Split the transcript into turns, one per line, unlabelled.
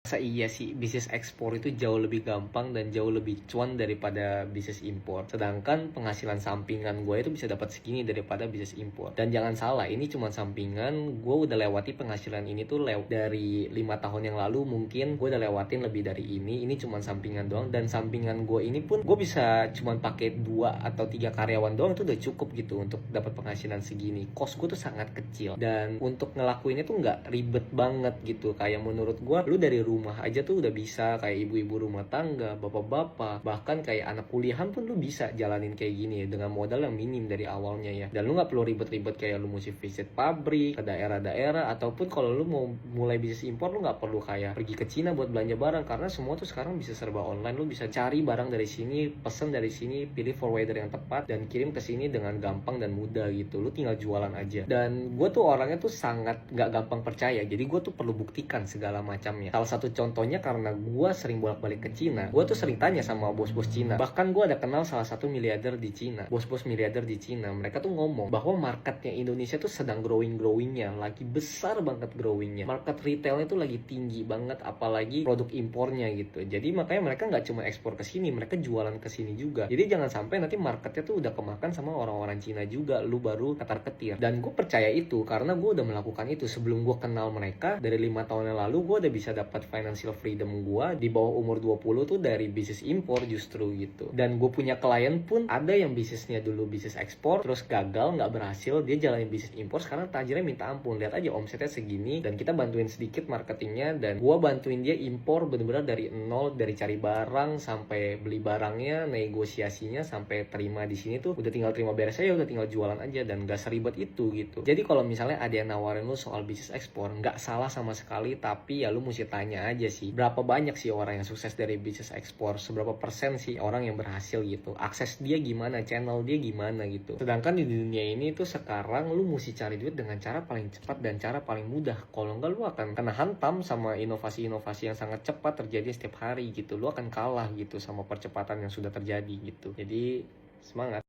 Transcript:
Masa iya sih bisnis ekspor itu jauh lebih gampang dan jauh lebih cuan daripada bisnis impor. Sedangkan penghasilan sampingan gue itu bisa dapat segini daripada bisnis impor. Dan jangan salah, ini cuma sampingan. Gue udah lewati penghasilan ini tuh dari 5 tahun yang lalu, mungkin gue udah lewatin lebih dari ini. Ini cuma sampingan doang, dan sampingan gue ini pun gue bisa cuma pakai 2 atau 3 karyawan doang, itu udah cukup gitu untuk dapat penghasilan segini. Cost gue tuh sangat kecil, dan untuk ngelakuinnya tuh nggak ribet banget gitu. Kayak menurut gue, lu dari rumah aja tuh udah bisa, kayak ibu-ibu rumah tangga, bapak-bapak, bahkan kayak anak kuliahan pun lu bisa jalanin kayak gini ya, dengan modal yang minim dari awalnya ya. Dan lu nggak perlu ribet-ribet kayak lu mesti visit pabrik ke daerah-daerah, ataupun kalau lu mau mulai bisnis impor, lu nggak perlu kayak pergi ke Cina buat belanja barang, karena semua tuh sekarang bisa serba online. Lu bisa cari barang dari sini, pesen dari sini, pilih forwarder yang tepat, dan kirim ke sini dengan gampang dan mudah gitu. Lu tinggal jualan aja. Dan gue tuh orangnya tuh sangat nggak gampang percaya, jadi gue tuh perlu buktikan segala macamnya. Salah satu contohnya, karena gue sering bolak-balik ke Cina, gue tuh sering tanya sama bos-bos Cina. Bahkan gue ada kenal salah satu miliarder di Cina, bos-bos miliarder di Cina. Mereka tuh ngomong bahwa marketnya Indonesia tuh sedang growing-growingnya, lagi besar banget growingnya. Market retailnya tuh lagi tinggi banget, apalagi produk impornya gitu. Jadi makanya mereka nggak cuma ekspor ke sini, mereka jualan ke sini juga. Jadi jangan sampai nanti marketnya tuh udah kemakan sama orang-orang Cina juga, lu baru ketar-ketir. Dan gue percaya itu karena gue udah melakukan itu. Sebelum gue kenal mereka, dari 5 tahun yang lalu, gue udah bisa dapat financial freedom gue di bawah umur 20 tuh dari bisnis impor justru gitu. Dan gue punya klien pun ada yang bisnisnya dulu bisnis ekspor, terus gagal, nggak berhasil, dia jalanin bisnis impor, sekarang tajirnya minta ampun. Lihat aja omsetnya segini, dan kita bantuin sedikit marketingnya, dan gue bantuin dia impor bener-bener dari nol, dari cari barang sampai beli barangnya, negosiasinya, sampai terima di sini tuh udah tinggal terima beres aja, udah tinggal jualan aja, dan gak seribet itu gitu. Jadi kalau misalnya ada yang nawarin lu soal bisnis ekspor, nggak salah sama sekali, tapi ya lu mesti tanya aja sih, berapa banyak sih orang yang sukses dari bisnis ekspor, seberapa persen sih orang yang berhasil gitu, akses dia gimana, channel dia gimana gitu. Sedangkan di dunia ini tuh sekarang lu mesti cari duit dengan cara paling cepat dan cara paling mudah. Kalau enggak, lu akan kena hantam sama inovasi-inovasi yang sangat cepat terjadi setiap hari gitu. Lu akan kalah gitu sama percepatan yang sudah terjadi gitu. Jadi semangat.